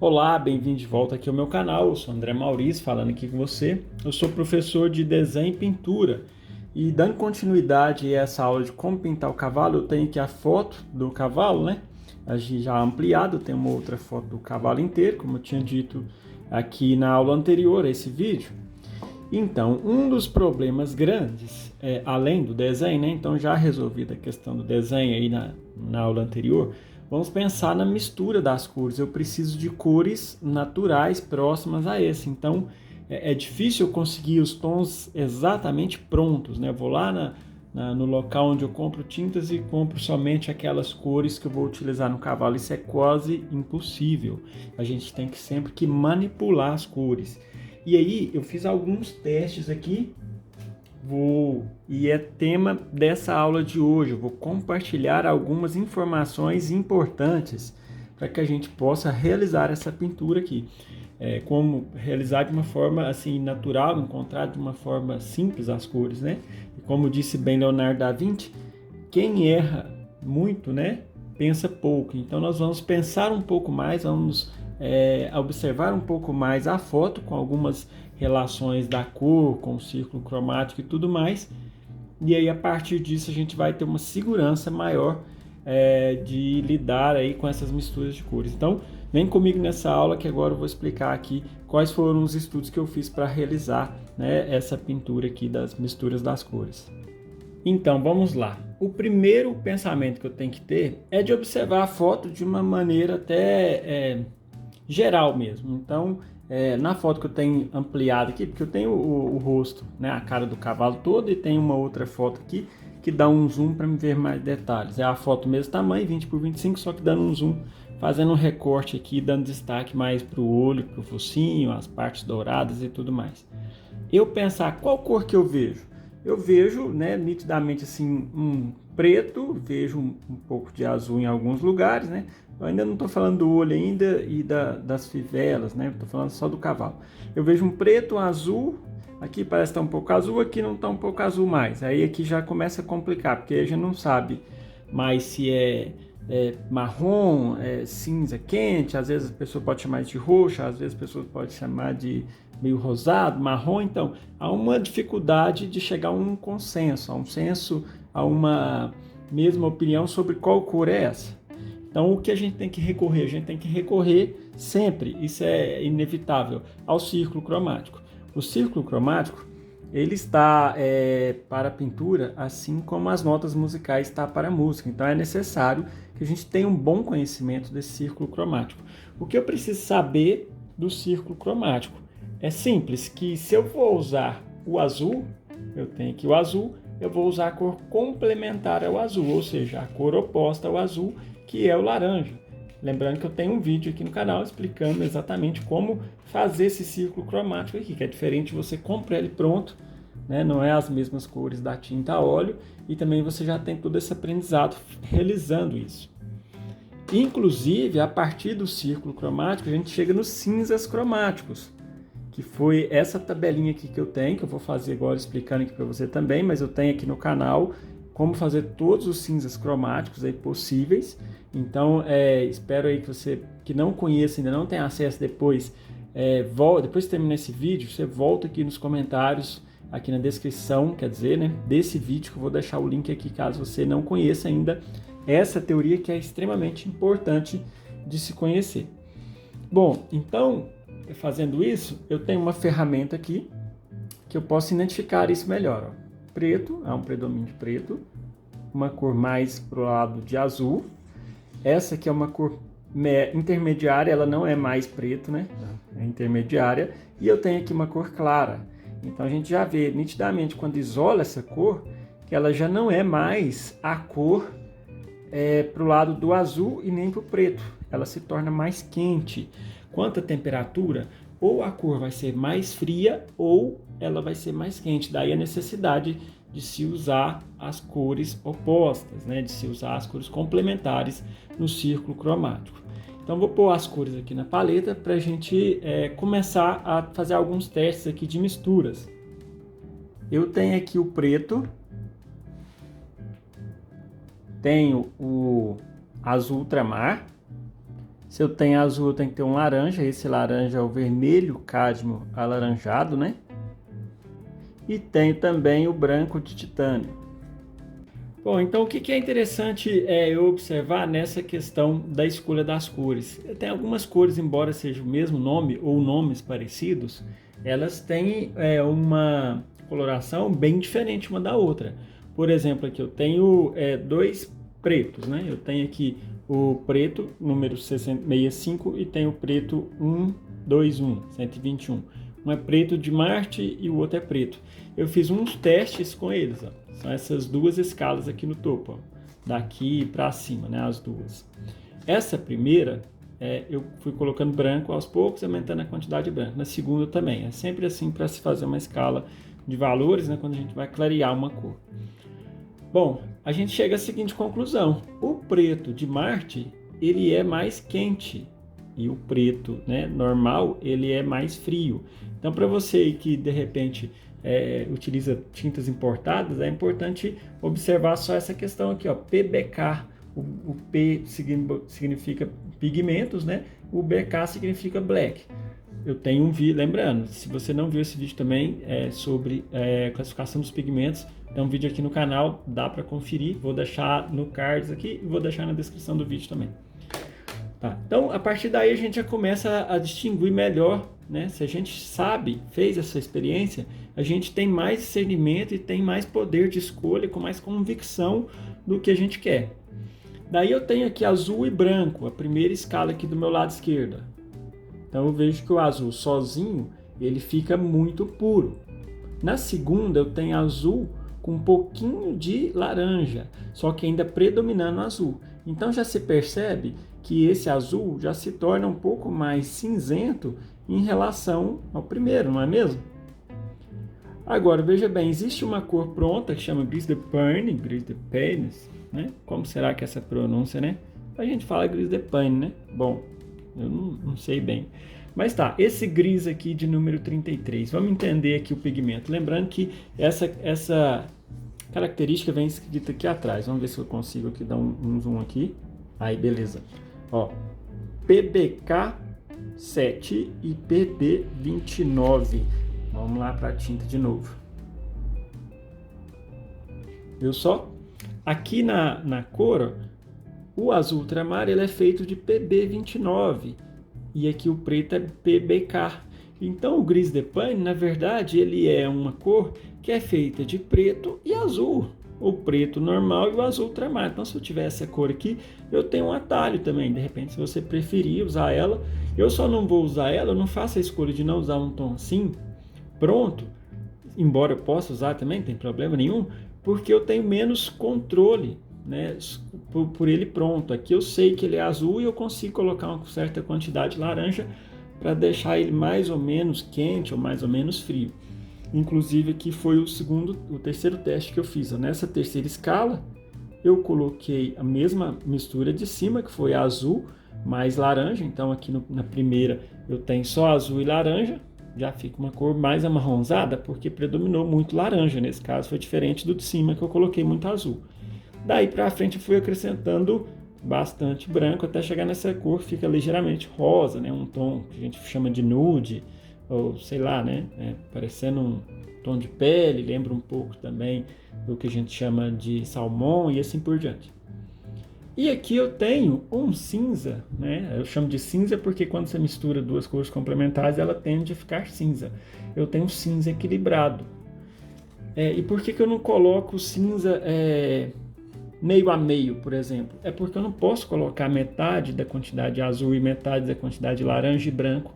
Olá, bem-vindo de volta aqui ao meu canal. Eu sou André Maurício, falando aqui com você. Eu sou professor de desenho e pintura. E dando continuidade a essa aula de como pintar o cavalo, eu tenho aqui a foto do cavalo, né? A gente já ampliado, tem uma outra foto do cavalo inteiro, como eu tinha dito aqui na aula anterior a esse vídeo. Então, um dos problemas grandes, além do desenho, né? Então já resolvida a questão do desenho aí na aula anterior, vamos pensar na mistura das cores. Eu preciso de cores naturais próximas a esse. Então, é difícil eu conseguir os tons exatamente prontos, né? Eu vou lá no local onde eu compro tintas e compro somente aquelas cores que eu vou utilizar no cavalo. Isso é quase impossível. A gente tem que sempre que manipular as cores. E aí, eu fiz alguns testes aqui, e é tema dessa aula de hoje. Eu vou compartilhar algumas informações importantes para que a gente possa realizar essa pintura aqui. Como realizar de uma forma assim natural, encontrar de uma forma simples as cores, né? E como disse bem Leonardo da Vinci, quem erra muito, né, pensa pouco. Então nós vamos pensar um pouco mais, vamos observar um pouco mais a foto com algumas relações da cor, com o círculo cromático e tudo mais. E aí a partir disso a gente vai ter uma segurança maior de lidar aí com essas misturas de cores. Então vem comigo nessa aula que agora eu vou explicar aqui quais foram os estudos que eu fiz para realizar, né, essa pintura aqui das misturas das cores. Então, vamos lá. O primeiro pensamento que eu tenho que ter é de observar a foto de uma maneira até geral mesmo. Então, na foto que eu tenho ampliado aqui, porque eu tenho o rosto, né, a cara do cavalo todo, e tem uma outra foto aqui que dá um zoom para me ver mais detalhes. É a foto mesmo tamanho, 20 por 25, só que dando um zoom, fazendo um recorte aqui, dando destaque mais para o olho, para o focinho, as partes douradas e tudo mais. Eu pensar qual cor que eu vejo? Eu vejo, né, nitidamente assim, um preto, vejo um pouco de azul em alguns lugares, né? Eu ainda não estou falando do olho ainda e das fivelas, né? Estou falando só do cavalo. Eu vejo um preto, um azul, aqui parece estar um pouco azul, aqui não está um pouco azul mais. Aí aqui já começa a complicar, porque a gente não sabe mais se é marrom, cinza quente, às vezes a pessoa pode chamar de roxo, às vezes a pessoa pode chamar de meio rosado, marrom. Então há uma dificuldade de chegar a um consenso, a uma mesma opinião sobre qual cor é essa. Então o que a gente tem que recorrer? A gente tem que recorrer sempre, isso é inevitável, ao círculo cromático. O círculo cromático ele está para a pintura, assim como as notas musicais estão para a música. Então é necessário que a gente tenha um bom conhecimento desse círculo cromático. O que eu preciso saber do círculo cromático? É simples, que se eu vou usar o azul, eu tenho aqui o azul, eu vou usar a cor complementar ao azul, ou seja, a cor oposta ao azul, que é o laranja. Lembrando que eu tenho um vídeo aqui no canal explicando exatamente como fazer esse círculo cromático aqui, que é diferente de você comprar ele pronto, né? Não é as mesmas cores da tinta a óleo, e também você já tem todo esse aprendizado realizando isso. Inclusive, a partir do círculo cromático, a gente chega nos cinzas cromáticos, que foi essa tabelinha aqui que eu tenho, que eu vou fazer agora explicando aqui para você também, mas eu tenho aqui no canal como fazer todos os cinzas cromáticos aí possíveis. Então, espero aí que você que não conheça, ainda não tenha acesso depois, depois que terminar esse vídeo, você volta aqui nos comentários, aqui na descrição, quer dizer, né, desse vídeo, que eu vou deixar o link aqui caso você não conheça ainda essa teoria que é extremamente importante de se conhecer. Bom, então, fazendo isso, eu tenho uma ferramenta aqui que eu posso identificar isso melhor. Ó. Preto, é um predomínio de preto, uma cor mais pro lado de azul. Essa aqui é uma cor intermediária, ela não é mais preto, né? É intermediária. E eu tenho aqui uma cor clara. Então a gente já vê nitidamente quando isola essa cor, que ela já não é mais a cor pro lado do azul e nem pro preto. Ela se torna mais quente. Quanto à temperatura, ou a cor vai ser mais fria ou ela vai ser mais quente. Daí a necessidade de se usar as cores opostas, né? De se usar as cores complementares no círculo cromático. Então vou pôr as cores aqui na paleta para a gente começar a fazer alguns testes aqui de misturas. Eu tenho aqui o preto, tenho o azul ultramar, Se eu tenho azul, eu tenho que ter um laranja. Esse laranja é o vermelho cádmio alaranjado, né? E tenho também o branco de titânio. Bom, então o que é interessante eu observar nessa questão da escolha das cores? Tem algumas cores, embora seja o mesmo nome ou nomes parecidos, elas têm uma coloração bem diferente uma da outra. Por exemplo, aqui eu tenho dois pretos, né? Eu tenho aqui o preto, número 65, e tenho o preto 121, 121. Um é preto de Marte e o outro é preto. Eu fiz uns testes com eles, ó. São essas duas escalas aqui no topo, ó. Daqui para cima, né, as duas. Essa primeira, eu fui colocando branco aos poucos, aumentando a quantidade de branco. Na segunda também, é sempre assim para se fazer uma escala de valores, né, quando a gente vai clarear uma cor. Bom, a gente chega à seguinte conclusão: o preto de Marte, ele é mais quente, e o preto, né, normal, ele é mais frio. Então, para você que de repente utiliza tintas importadas, é importante observar só essa questão aqui, ó, PBK. O P significa pigmentos, né? O BK significa black. Eu tenho um vídeo, lembrando, se você não viu esse vídeo também sobre classificação dos pigmentos, tem um vídeo aqui no canal, dá para conferir. Vou deixar no cards aqui e vou deixar na descrição do vídeo também. Tá, então, a partir daí a gente já começa a distinguir melhor, né? Se a gente sabe, fez essa experiência, a gente tem mais discernimento e tem mais poder de escolha, com mais convicção do que a gente quer. Daí eu tenho aqui azul e branco, a primeira escala aqui do meu lado esquerdo. Então eu vejo que o azul sozinho, ele fica muito puro. Na segunda eu tenho azul com um pouquinho de laranja, só que ainda predominando o azul. Então já se percebe que esse azul já se torna um pouco mais cinzento em relação ao primeiro, não é mesmo? Agora, veja bem, existe uma cor pronta que chama Gris de Payne, né? Como será que é essa pronúncia, né? A gente fala Gris de Payne, né? Bom, eu não sei bem. Mas tá, esse gris aqui de número 33, vamos entender aqui o pigmento. Lembrando que essa característica vem escrita aqui atrás. Vamos ver se eu consigo aqui dar um zoom aqui. Aí, beleza. Ó, PBK7 e PB29. Vamos lá para a tinta de novo. Viu só? Aqui na cor, o azul ultramar ele é feito de PB29 e aqui o preto é PBK. Então o gris de Payne, na verdade, ele é uma cor que é feita de preto e azul. O preto normal e o azul ultramar. Então, se eu tiver essa cor aqui, eu tenho um atalho também. De repente, se você preferir usar ela, eu só não vou usar ela, eu não faço a escolha de não usar um tom assim, pronto, embora eu possa usar também, não tem problema nenhum, porque eu tenho menos controle, né, por ele pronto. Aqui eu sei que ele é azul e eu consigo colocar uma certa quantidade de laranja para deixar ele mais ou menos quente ou mais ou menos frio. Inclusive aqui foi o terceiro teste que eu fiz. Nessa terceira escala, eu coloquei a mesma mistura de cima, que foi azul mais laranja. Então aqui na primeira eu tenho só azul e laranja. Já fica uma cor mais amarronzada, porque predominou muito laranja. Nesse caso foi diferente do de cima, que eu coloquei muito azul. Daí para frente eu fui acrescentando bastante branco, até chegar nessa cor que fica ligeiramente rosa, né? Um tom que a gente chama de nude, ou sei lá, né? Parecendo um tom de pele, lembra um pouco também do que a gente chama de salmão e assim por diante. E aqui eu tenho um cinza, né? Eu chamo de cinza porque quando você mistura duas cores complementares, ela tende a ficar cinza. Eu tenho um cinza equilibrado. E por que eu não coloco cinza meio a meio, por exemplo? É porque eu não posso colocar metade da quantidade de azul e metade da quantidade de laranja e branco,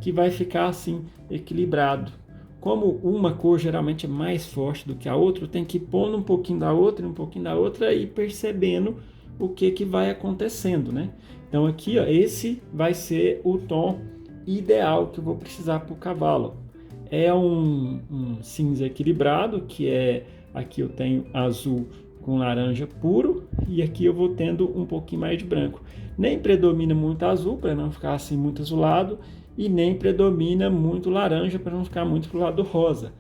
que vai ficar assim equilibrado. Como uma cor geralmente é mais forte do que a outra, eu tenho que ir pondo um pouquinho da outra e um pouquinho da outra e percebendo o que vai acontecendo, né? Então aqui, ó, esse vai ser o tom ideal que eu vou precisar para o cavalo. É um cinza equilibrado, que aqui eu tenho azul com laranja puro e aqui eu vou tendo um pouquinho mais de branco. Nem predomina muito azul para não ficar assim muito azulado e nem predomina muito laranja para não ficar muito pro lado rosa.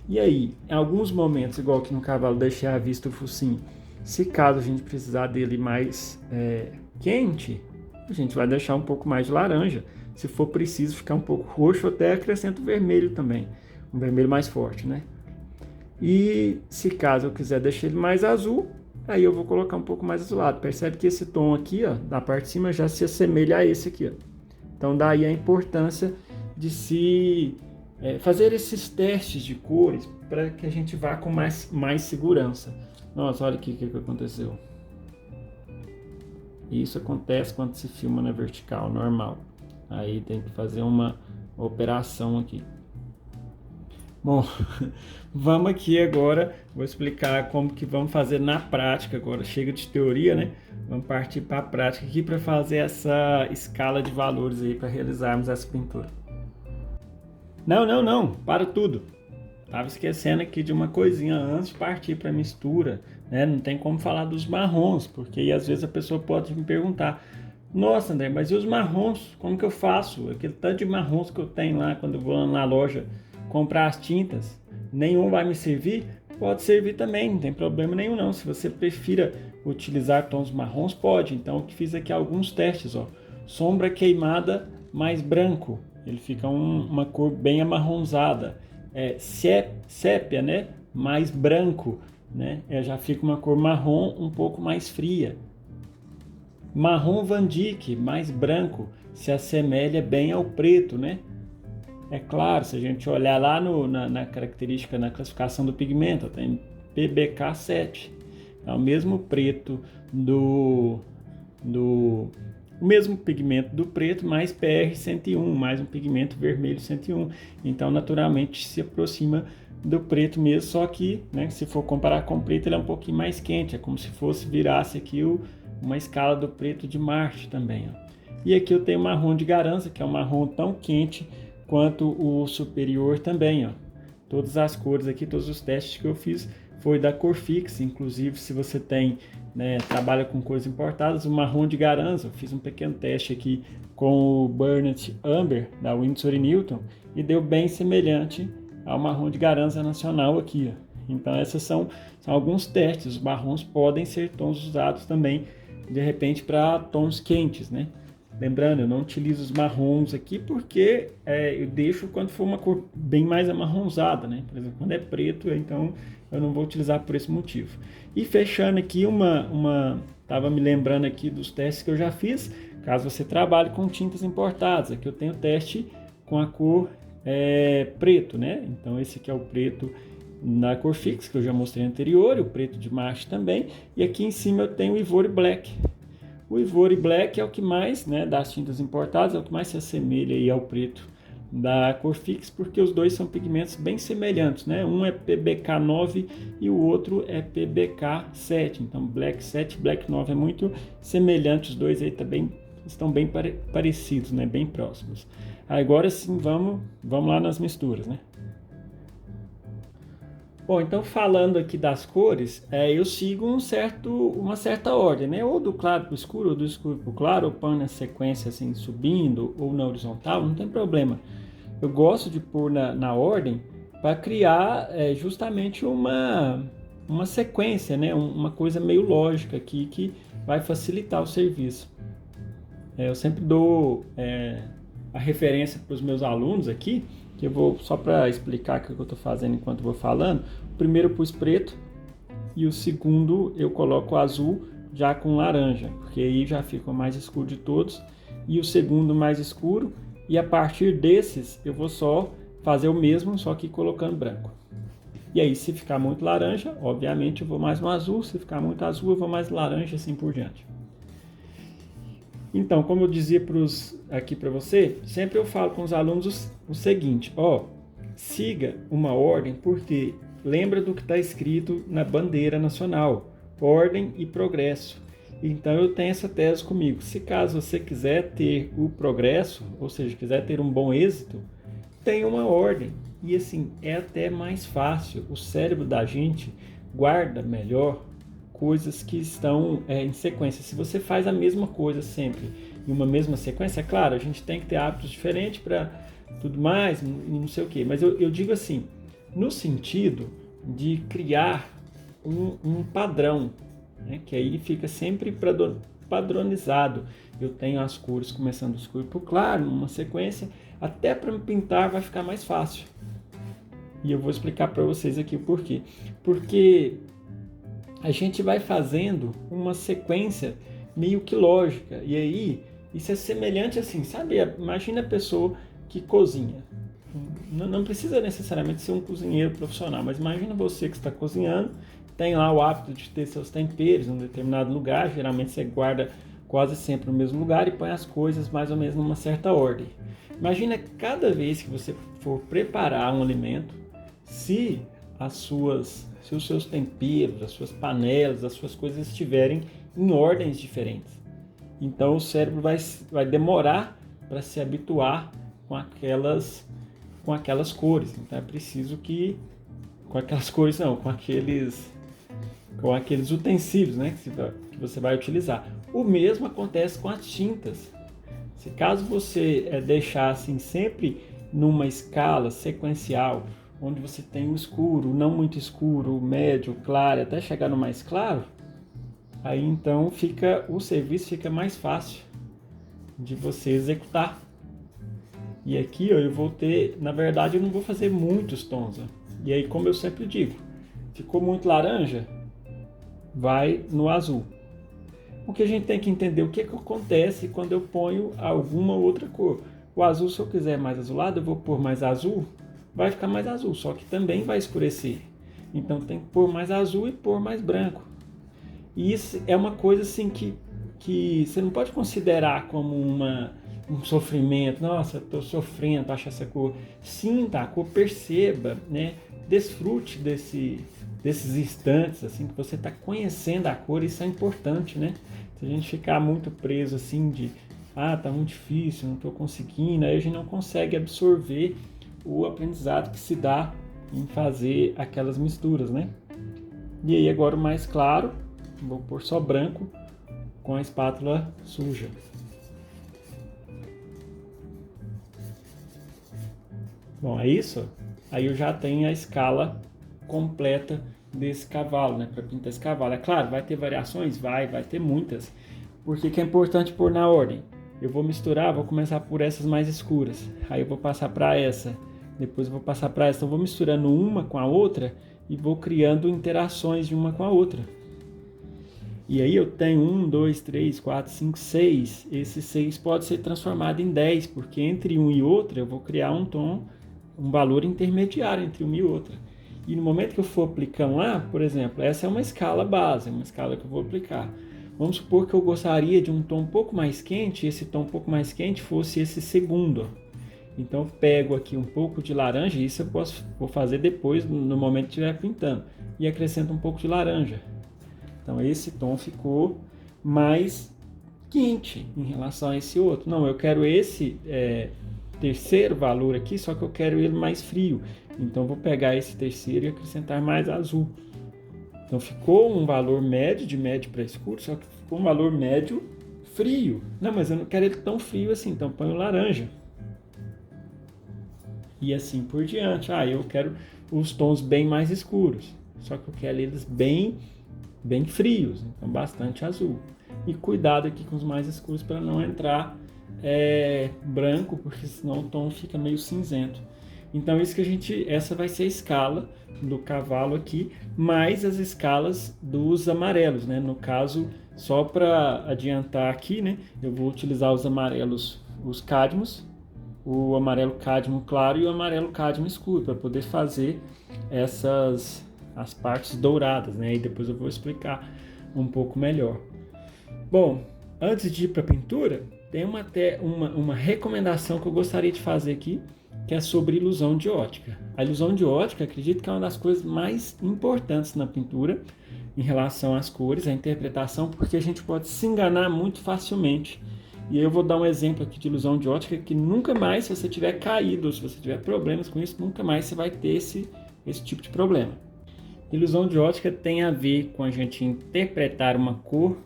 E aí, em alguns momentos, igual aqui no cavalo, deixei à vista o focinho. Se caso a gente precisar dele mais quente, a gente vai deixar um pouco mais de laranja. Se for preciso ficar um pouco roxo, até acrescento vermelho também, um vermelho mais forte, né? E se caso eu quiser deixar ele mais azul, aí eu vou colocar um pouco mais azulado. Percebe que esse tom aqui, ó, da parte de cima já se assemelha a esse aqui, ó. Então daí a importância de se fazer esses testes de cores para que a gente vá com mais segurança. Nossa, olha aqui o que aconteceu. Isso acontece quando se filma na vertical, normal. Aí tem que fazer uma operação aqui. Bom, vamos aqui agora, vou explicar como que vamos fazer na prática agora. Chega de teoria, né? Vamos partir para a prática aqui para fazer essa escala de valores aí para realizarmos essa pintura. Não, para tudo. Tava esquecendo aqui de uma coisinha antes de partir para a mistura, né? Não tem como falar dos marrons, porque aí, às vezes a pessoa pode me perguntar: nossa, André, mas e os marrons? Como que eu faço? Aquele tanto de marrons que eu tenho lá quando eu vou na loja comprar as tintas, nenhum vai me servir? Pode servir também, não tem problema nenhum não. Se você prefira utilizar tons marrons, pode. Então eu fiz aqui alguns testes, ó. Sombra queimada mais branco, ele fica uma cor bem amarronzada. Sépia, né? Mais branco, né? Já fica uma cor marrom um pouco mais fria. Marrom Van Dyck, mais branco, se assemelha bem ao preto, né? É claro, se a gente olhar lá na característica, na classificação do pigmento, tem PBK7. É o mesmo preto o mesmo pigmento do preto, mais PR101, mais um pigmento vermelho 101. Então, naturalmente, se aproxima do preto mesmo, só que, né, se for comparar com o preto, ele é um pouquinho mais quente. É como se virasse aqui uma escala do preto de Marte também, ó. E aqui eu tenho o marrom de Garanza, que é um marrom tão quente quanto o superior também, ó. Todas as cores aqui, todos os testes que eu fiz foi da Corfix. Inclusive, se você tem, né, trabalha com cores importadas, o marrom de Garanza, eu fiz um pequeno teste aqui com o Burnet Amber da Winsor & Newton e deu bem semelhante ao marrom de Garanza nacional aqui, ó. Então esses são alguns testes. Os marrons podem ser tons usados também de repente para tons quentes, né? Lembrando, eu não utilizo os marrons aqui porque eu deixo quando for uma cor bem mais amarronzada, né? Por exemplo, quando é preto, então eu não vou utilizar por esse motivo. E fechando aqui estava me lembrando aqui dos testes que eu já fiz, caso você trabalhe com tintas importadas. Aqui eu tenho teste com a cor preto, né? Então esse aqui é o preto na Corfix, que eu já mostrei anterior, e o preto de Marte também. E aqui em cima eu tenho o Ivory Black. O Ivory Black é o que mais, né, das tintas importadas, é o que mais se assemelha aí ao preto da Corfix, porque os dois são pigmentos bem semelhantes, né? Um é PBK9 e o outro é PBK7. Então Black 7 e Black 9 é muito semelhante, os dois aí também estão bem parecidos, né? Bem próximos. Agora sim, vamos lá nas misturas, né? Bom, então falando aqui das cores, eu sigo uma certa ordem, né? Ou do claro para o escuro, ou do escuro para o claro, ou põe na sequência assim subindo, ou na horizontal, não tem problema. Eu gosto de pôr na ordem para criar justamente uma sequência, né? Uma coisa meio lógica aqui que vai facilitar o serviço. Eu sempre dou a referência para os meus alunos aqui, que eu vou, só para explicar o que eu estou fazendo enquanto eu vou falando. O primeiro eu pus preto e o segundo eu coloco azul já com laranja, porque aí já fica o mais escuro de todos, e o segundo mais escuro, e a partir desses eu vou só fazer o mesmo, só que colocando branco. E aí, se ficar muito laranja, obviamente eu vou mais no azul, se ficar muito azul eu vou mais laranja, assim por diante. Então, como eu dizia aqui para você, sempre eu falo com os alunos o seguinte: siga uma ordem, porque lembra do que está escrito na bandeira nacional, ordem e progresso. Então eu tenho essa tese comigo: se caso você quiser ter o progresso, ou seja, quiser ter um bom êxito, tenha uma ordem. E assim, é até mais fácil, o cérebro da gente guarda melhor coisas que estão em sequência. Se você faz a mesma coisa sempre em uma mesma sequência, é claro, a gente tem que ter hábitos diferentes para tudo mais, não sei o quê. Mas eu digo assim, no sentido de criar um padrão, né, que aí fica sempre padronizado. Eu tenho as cores começando do escuro para o claro, numa sequência, até para me pintar vai ficar mais fácil. E eu vou explicar para vocês aqui o porquê. Porque a gente vai fazendo uma sequência meio que lógica. E aí, isso é semelhante assim, sabe? Imagina a pessoa que cozinha. Não precisa necessariamente ser um cozinheiro profissional, mas imagina você que está cozinhando, tem lá o hábito de ter seus temperos em um determinado lugar, geralmente você guarda quase sempre no mesmo lugar e põe as coisas mais ou menos numa certa ordem. Imagina cada vez que você for preparar um alimento, se os seus temperos, as suas panelas, as suas coisas estiverem em ordens diferentes. Então o cérebro vai demorar para se habituar com aquelas cores. Então é preciso que com aquelas cores não, com aqueles utensílios, né, que você vai utilizar. O mesmo acontece com as tintas. Se caso você deixar assim sempre numa escala sequencial, onde você tem o escuro, não muito escuro, o médio, o claro, até chegar no mais claro, aí então o serviço fica mais fácil de você executar. E aqui eu vou ter, na verdade eu não vou fazer muitos tons. E aí, como eu sempre digo, ficou muito laranja, vai no azul. O que a gente tem que entender, o que acontece quando eu ponho alguma outra cor. O azul, se eu quiser mais azulado, eu vou pôr mais azul, vai ficar mais azul, só que também vai escurecer. Então tem que pôr mais azul e pôr mais branco. E isso é uma coisa assim que você não pode considerar como um sofrimento. Nossa, eu estou sofrendo para achar essa cor. Sinta a cor, perceba, né? Desfrute desses instantes assim que você está conhecendo a cor. Isso é importante, né? Se a gente ficar muito preso assim tá muito difícil, não estou conseguindo, aí a gente não consegue absorver o aprendizado que se dá em fazer aquelas misturas, né? E aí agora o mais claro, vou pôr só branco com a espátula suja. Bom, é isso. Aí eu já tenho a escala completa desse cavalo, né? Para pintar esse cavalo. É claro, vai ter variações? Vai ter muitas. Por que é importante pôr na ordem? Eu vou misturar, vou começar por essas mais escuras. Aí eu vou passar para essa. Depois eu vou passar para essa. Então eu vou misturando uma com a outra e vou criando interações de uma com a outra. E aí eu tenho 1, 2, 3, 4, 5, 6. Esse 6 pode ser transformado em 10, porque entre um e outro eu vou criar um tom, um valor intermediário entre uma e outra. E no momento que eu for aplicando lá, por exemplo, essa é uma escala base, uma escala que eu vou aplicar. Vamos supor que eu gostaria de um tom um pouco mais quente, e esse tom um pouco mais quente fosse esse segundo. Então eu pego aqui um pouco de laranja, e isso vou fazer depois, no momento que estiver pintando, e acrescento um pouco de laranja. Então esse tom ficou mais quente em relação a esse outro. Não, eu quero esse terceiro valor aqui, só que eu quero ele mais frio. Então vou pegar esse terceiro e acrescentar mais azul. Então ficou um valor médio, de médio para escuro, só que ficou um valor médio frio. Não, mas eu não quero ele tão frio assim, então ponho laranja. E assim por diante. Eu quero os tons bem mais escuros, só que eu quero eles bem frios, então bastante azul. E cuidado aqui com os mais escuros para não entrar branco, porque senão o tom fica meio cinzento. Então essa vai ser a escala do cavalo aqui, mais as escalas dos amarelos, né? No caso, só para adiantar aqui, né? Eu vou utilizar os amarelos, os cádmios, o amarelo cádmio claro e o amarelo cádmio escuro, para poder fazer as partes douradas, né? E depois eu vou explicar um pouco melhor. Bom, antes de ir para a pintura, tem uma recomendação que eu gostaria de fazer aqui, que é sobre ilusão de ótica. A ilusão de ótica, acredito que é uma das coisas mais importantes na pintura em relação às cores, a interpretação, porque a gente pode se enganar muito facilmente. E eu vou dar um exemplo aqui de ilusão de ótica que nunca mais, se você tiver caído, ou se você tiver problemas com isso, nunca mais você vai ter esse tipo de problema. Ilusão de ótica tem a ver com a gente interpretar uma cor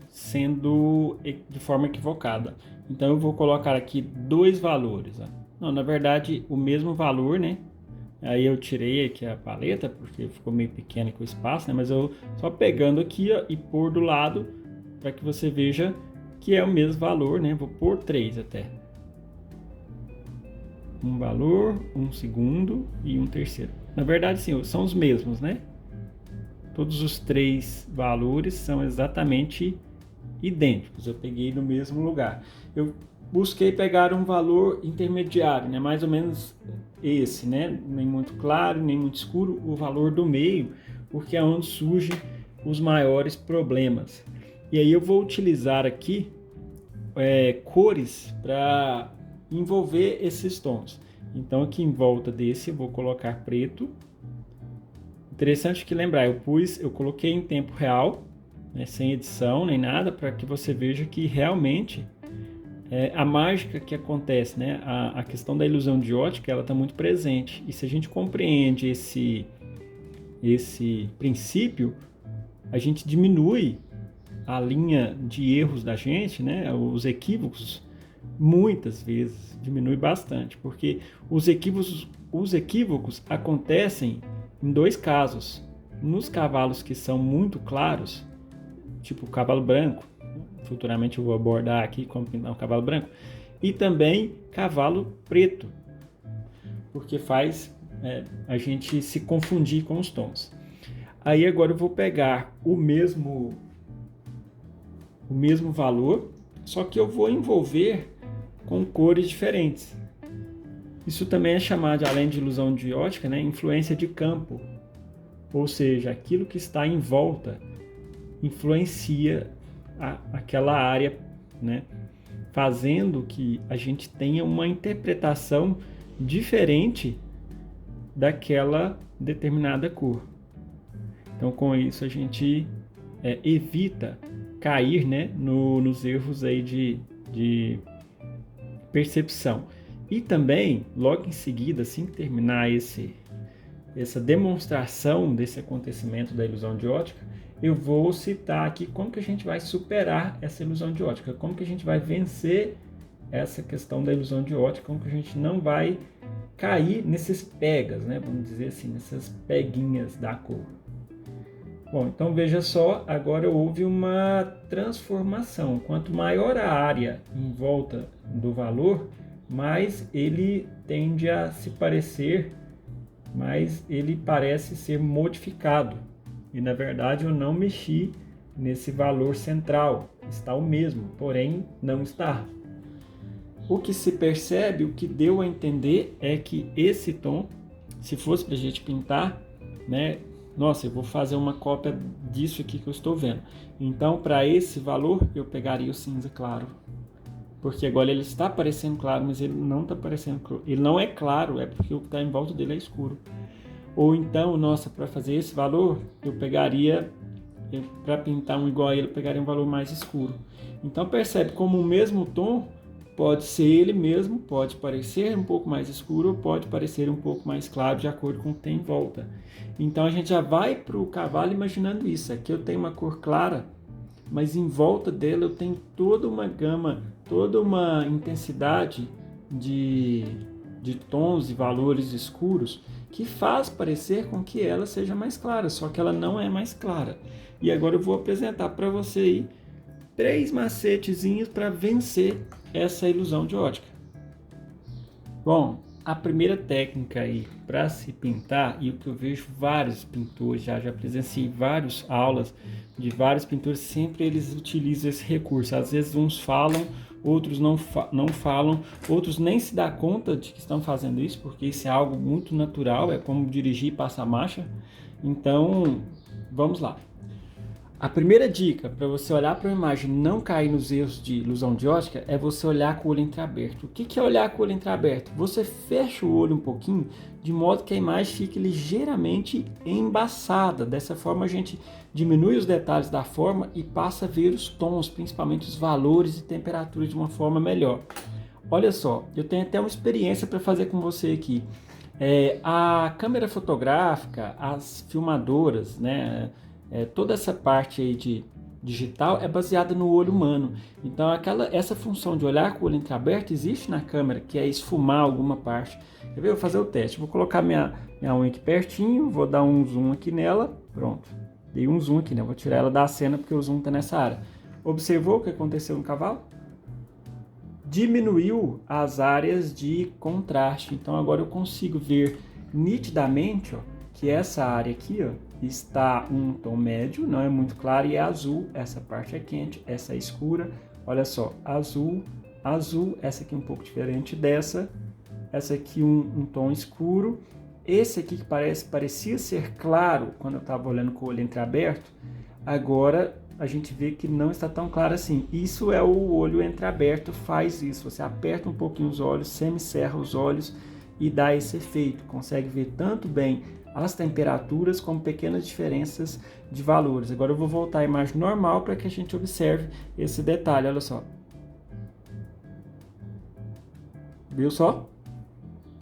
sendo de forma equivocada. Então eu vou colocar aqui dois valores. Não, na verdade o mesmo valor, né? Aí eu tirei aqui a paleta porque ficou meio pequeno aqui o espaço, né? Mas eu só pegando aqui e pôr do lado para que você veja que é o mesmo valor, né? Vou pôr 3 até. Um valor, um segundo e um terceiro. Na verdade, sim, são os mesmos, né? Todos os 3 valores são exatamente idênticos. Eu peguei no mesmo lugar. Eu busquei pegar um valor intermediário, né? Mais ou menos esse, né? Nem muito claro, nem muito escuro, o valor do meio, porque é onde surgem os maiores problemas. E aí eu vou utilizar aqui cores para envolver esses tons. Então aqui em volta desse eu vou colocar preto. Interessante que lembrar, eu coloquei em tempo real, né, sem edição nem nada, para que você veja que realmente a mágica que acontece, né, a questão da ilusão de ótica, ela está muito presente. E se a gente compreende esse princípio, a gente diminui a linha de erros da gente, né, os equívocos, muitas vezes diminui bastante, porque os equívocos acontecem em 2 casos. Nos cavalos que são muito claros, tipo o cavalo branco, futuramente eu vou abordar aqui como pintar um cavalo branco, e também cavalo preto, porque faz a gente se confundir com os tons. Aí agora eu vou pegar o mesmo valor, só que eu vou envolver com cores diferentes. Isso também é chamado, além de ilusão de ótica, né, influência de campo. Ou seja, aquilo que está em volta influencia aquela área, né, fazendo que a gente tenha uma interpretação diferente daquela determinada cor. Então, com isso, a gente evita cair, né, nos erros aí de percepção. E também, logo em seguida, assim que terminar essa demonstração desse acontecimento da ilusão de ótica, eu vou citar aqui como que a gente vai superar essa ilusão de ótica, como que a gente vai vencer essa questão da ilusão de ótica, como que a gente não vai cair nesses pegas, né, vamos dizer assim, nessas peguinhas da cor. Bom, então veja só, agora houve uma transformação. Quanto maior a área em volta do valor, mais ele tende a se parecer, mais ele parece ser modificado. E na verdade eu não mexi nesse valor central, está o mesmo, porém não está. O que se percebe, o que deu a entender é que esse tom, se fosse para a gente pintar, né? Nossa, eu vou fazer uma cópia disso aqui que eu estou vendo. Então, para esse valor, eu pegaria o cinza claro. Porque agora ele está parecendo claro, mas ele não está parecendo claro. Ele não é claro, é porque o que está em volta dele é escuro. Ou então, nossa, para fazer esse valor, eu pegaria, para pintar um igual a ele, eu pegaria um valor mais escuro. Então, percebe como o mesmo tom pode ser ele mesmo, pode parecer um pouco mais escuro, ou pode parecer um pouco mais claro, de acordo com o que tem em volta. Então a gente já vai para o cavalo imaginando isso. Aqui eu tenho uma cor clara, mas em volta dela eu tenho toda uma gama, toda uma intensidade de tons e valores escuros que faz parecer com que ela seja mais clara, só que ela não é mais clara. E agora eu vou apresentar para você aí 3 macetezinhos para vencer essa ilusão de ótica. Bom, a primeira técnica aí para se pintar, e o que eu vejo vários pintores, já presenciei várias aulas de vários pintores, sempre eles utilizam esse recurso. Às vezes uns falam, outros não falam, outros nem se dão conta de que estão fazendo isso, porque isso é algo muito natural, é como dirigir e passar marcha. Então, vamos lá. A primeira dica para você olhar para a imagem e não cair nos erros de ilusão de ótica é você olhar com o olho entreaberto. O que é olhar com o olho entreaberto? Você fecha o olho um pouquinho, de modo que a imagem fique ligeiramente embaçada. Dessa forma a gente diminui os detalhes da forma e passa a ver os tons, principalmente os valores e temperaturas de uma forma melhor. Olha só, eu tenho até uma experiência para fazer com você aqui. A câmera fotográfica, as filmadoras, né? Toda essa parte aí de digital é baseada no olho humano. Então essa função de olhar com o olho entreaberto existe na câmera, que é esfumar alguma parte. Quer ver? Eu vou fazer o teste. Vou colocar minha unha aqui pertinho, vou dar um zoom aqui nela. Pronto. Dei um zoom aqui, né? Vou tirar ela da cena porque o zoom está nessa área. Observou o que aconteceu no cavalo? Diminuiu as áreas de contraste. Então agora eu consigo ver nitidamente, ó, que essa área aqui, ó, está um tom médio, não é muito claro, e é azul. Essa parte é quente, essa é escura. Olha só, azul, azul, essa aqui um pouco diferente dessa. Essa aqui um tom escuro. Esse aqui que parecia ser claro quando eu estava olhando com o olho entreaberto, agora a gente vê que não está tão claro assim. Isso é o olho entreaberto, faz isso. Você aperta um pouquinho os olhos, semicerra os olhos e dá esse efeito. Consegue ver tanto bem as temperaturas como pequenas diferenças de valores. Agora eu vou voltar à imagem normal para que a gente observe esse detalhe. Olha só. Viu só?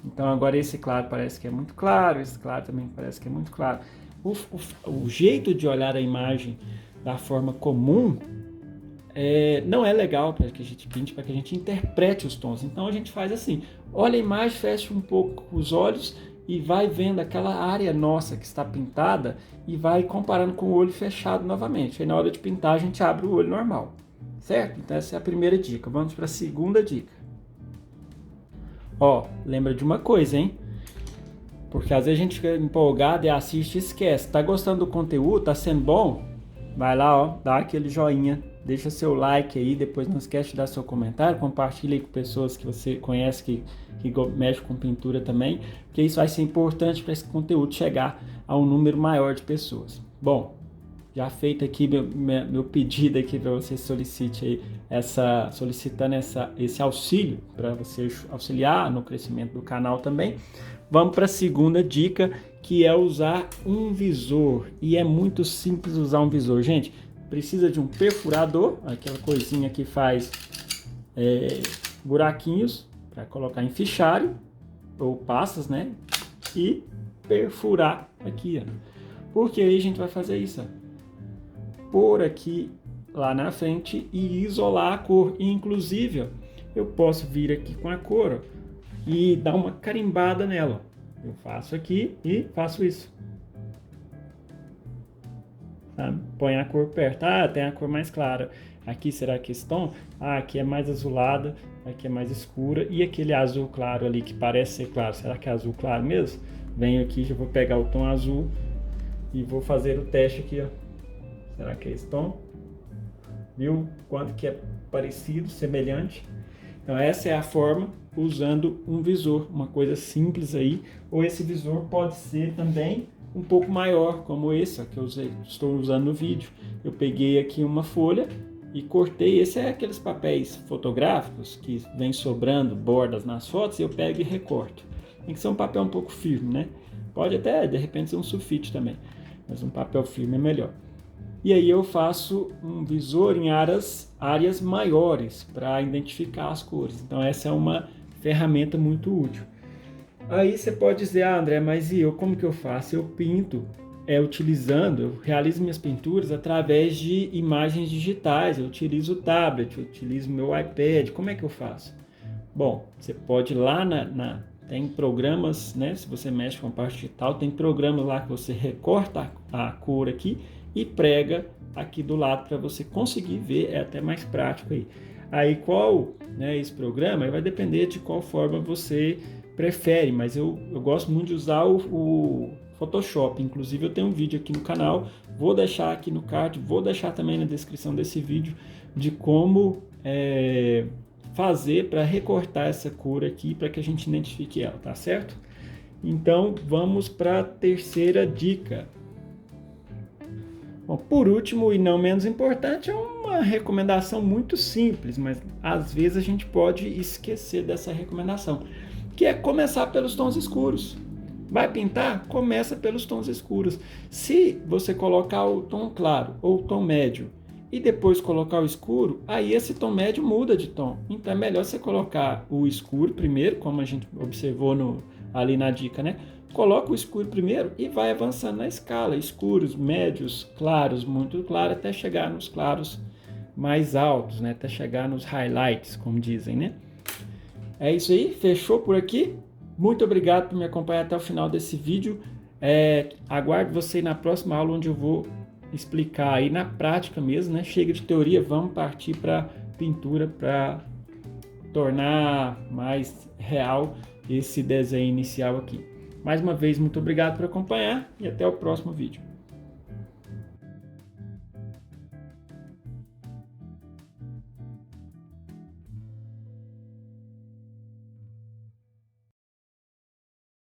Então agora esse claro parece que é muito claro, esse claro também parece que é muito claro. O jeito de olhar a imagem da forma comum não é legal para que a gente pinte, para que a gente interprete os tons. Então a gente faz assim, olha a imagem, fecha um pouco os olhos e vai vendo aquela área nossa que está pintada e vai comparando com o olho fechado novamente. Aí na hora de pintar a gente abre o olho normal, certo? Então essa é a primeira dica. Vamos para a segunda dica. Ó, lembra de uma coisa, hein? Porque às vezes a gente fica empolgado e assiste e esquece. Tá gostando do conteúdo? Tá sendo bom? Vai lá, ó, dá aquele joinha, deixa seu like aí, depois não esquece de dar seu comentário, compartilha aí com pessoas que você conhece que mexem com pintura também, porque isso vai ser importante para esse conteúdo chegar a um número maior de pessoas. Bom, já feito aqui meu pedido aqui para você solicite aí solicitando esse auxílio para você auxiliar no crescimento do canal também. Vamos para a segunda dica, que é usar um visor. E é muito simples usar um visor, gente. Precisa de um perfurador, aquela coisinha que faz buraquinhos para colocar em fichário ou pastas, né? E perfurar aqui, ó. Porque aí a gente vai fazer isso, ó. Por aqui lá na frente e isolar a cor. E, inclusive, ó, eu posso vir aqui com a cor, ó, e dar uma carimbada nela. Eu faço aqui e faço isso. Tá? Põe a cor perto. Ah, tem a cor mais clara. Aqui será que esse tom? Ah, aqui é mais azulada, aqui é mais escura. E aquele azul claro ali que parece ser claro, será que é azul claro mesmo? Venho aqui, já vou pegar o tom azul e vou fazer o teste aqui, ó. Será que é esse tom? Viu quanto que é parecido, semelhante? Então essa é a forma usando um visor, uma coisa simples aí. Ou esse visor pode ser também um pouco maior, como esse ó, que eu estou usando no vídeo. Eu peguei aqui uma folha e cortei. Esse é aqueles papéis fotográficos que vem sobrando bordas nas fotos e eu pego e recorto. Tem que ser um papel um pouco firme, né? Pode até de repente ser um sulfite também, mas um papel firme é melhor. E aí eu faço um visor em áreas maiores para identificar as cores. Então essa é uma ferramenta muito útil. Aí você pode dizer, André, mas e eu como que eu faço? Eu pinto eu realizo minhas pinturas através de imagens digitais, eu utilizo o tablet, eu utilizo meu iPad, como é que eu faço? Bom, você pode ir lá tem programas, né? Se você mexe com a parte digital, tem programas lá que você recorta a cor aqui e prega aqui do lado para você conseguir ver, é até mais prático aí. Aí esse programa vai depender de qual forma você prefere, mas eu gosto muito de usar o Photoshop, inclusive eu tenho um vídeo aqui no canal, vou deixar aqui no card, vou deixar também na descrição desse vídeo de como fazer para recortar essa cor aqui para que a gente identifique ela, tá certo? Então vamos para a terceira dica. Bom, por último e não menos importante, é uma recomendação muito simples, mas às vezes a gente pode esquecer dessa recomendação, que é começar pelos tons escuros. Vai pintar? Começa pelos tons escuros. Se você colocar o tom claro ou o tom médio e depois colocar o escuro, aí esse tom médio muda de tom. Então é melhor você colocar o escuro primeiro, como a gente observou ali na dica, né? Coloca o escuro primeiro e vai avançando na escala, escuros, médios, claros, muito claro, até chegar nos claros mais altos, né? Até chegar nos highlights, como dizem, né? É isso aí, fechou por aqui? Muito obrigado por me acompanhar até o final desse vídeo. Aguardo você na próxima aula, onde eu vou explicar aí na prática mesmo, né? Chega de teoria, vamos partir para pintura para tornar mais real esse desenho inicial aqui. Mais uma vez, muito obrigado por acompanhar e até o próximo vídeo.